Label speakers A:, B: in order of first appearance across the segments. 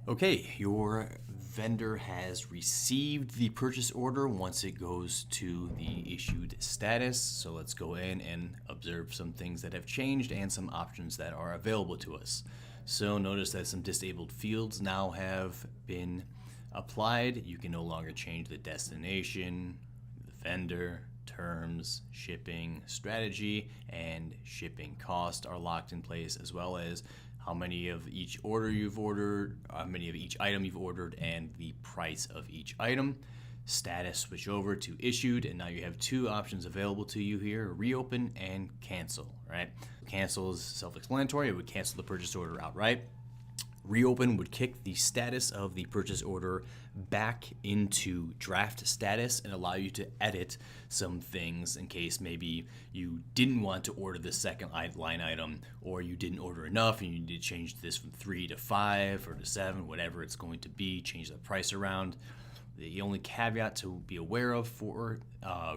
A: Okay, your vendor has received the purchase order once it goes to the issued status. So let's go in and observe some things that have changed and some options that are available to us. So notice that some disabled fields now have been applied. You can no longer change the destination, the vendor, terms, shipping strategy, and shipping cost are locked in place, as well as how many of each order you've ordered, how many of each item you've ordered, and the price of each item. Status switch over to issued, and now you have two options available to you here: reopen and cancel. Right? Cancel is self-explanatory. It would cancel the purchase order outright. Reopen would kick the status of the purchase order back into draft status and allow you to edit some things in case maybe you didn't want to order the second line item, or you didn't order enough and you need to change this from 3 to 5 or to 7, whatever it's going to be, change the price around. The only caveat to be aware of for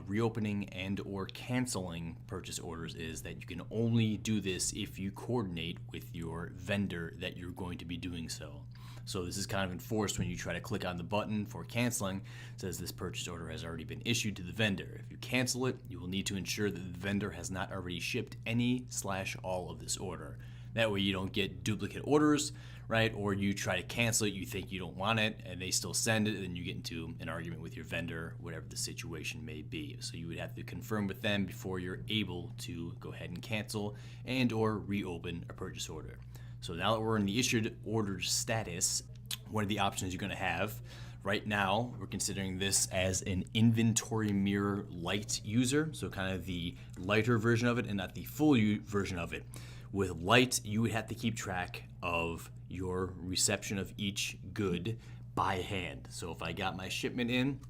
A: reopening and or canceling purchase orders is that you can only do this if you coordinate with your vendor that you're going to be doing so. So this is kind of enforced when you try to click on the button for canceling. It says this purchase order has already been issued to the vendor. If you cancel it, you will need to ensure that the vendor has not already shipped any/all of this order. That way you don't get duplicate orders, right? Or you try to cancel it, you think you don't want it, and they still send it, and then you get into an argument with your vendor, whatever the situation may be. So you would have to confirm with them before you're able to go ahead and cancel and or reopen a purchase order. So now that we're in the issued order status, one of the options you're going to have right now, we're considering this as an inventory mirror light user, so kind of the lighter version of it and not the full version of it. With light, you would have to keep track of your reception of each good by hand. So if I got my shipment in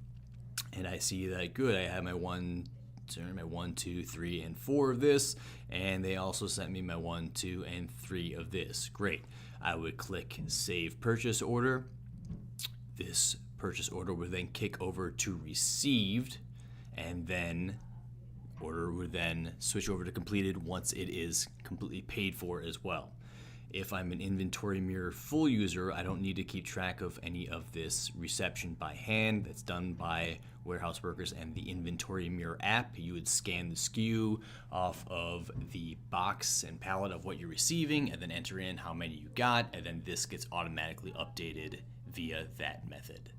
A: and I see that good, I have my 1, 2, 3, and 4 of this, and they also sent me my 1, 2, and 3 of this. Great. I would click Save Purchase Order. This purchase order would then kick over to Received, and then order would then switch over to completed once it is completely paid for as well. If I'm an inventory mirror full user, I don't need to keep track of any of this reception by hand. That's done by warehouse workers and the inventory mirror app. You would scan the SKU off of the box and pallet of what you're receiving and then enter in how many you got, and then this gets automatically updated via that method.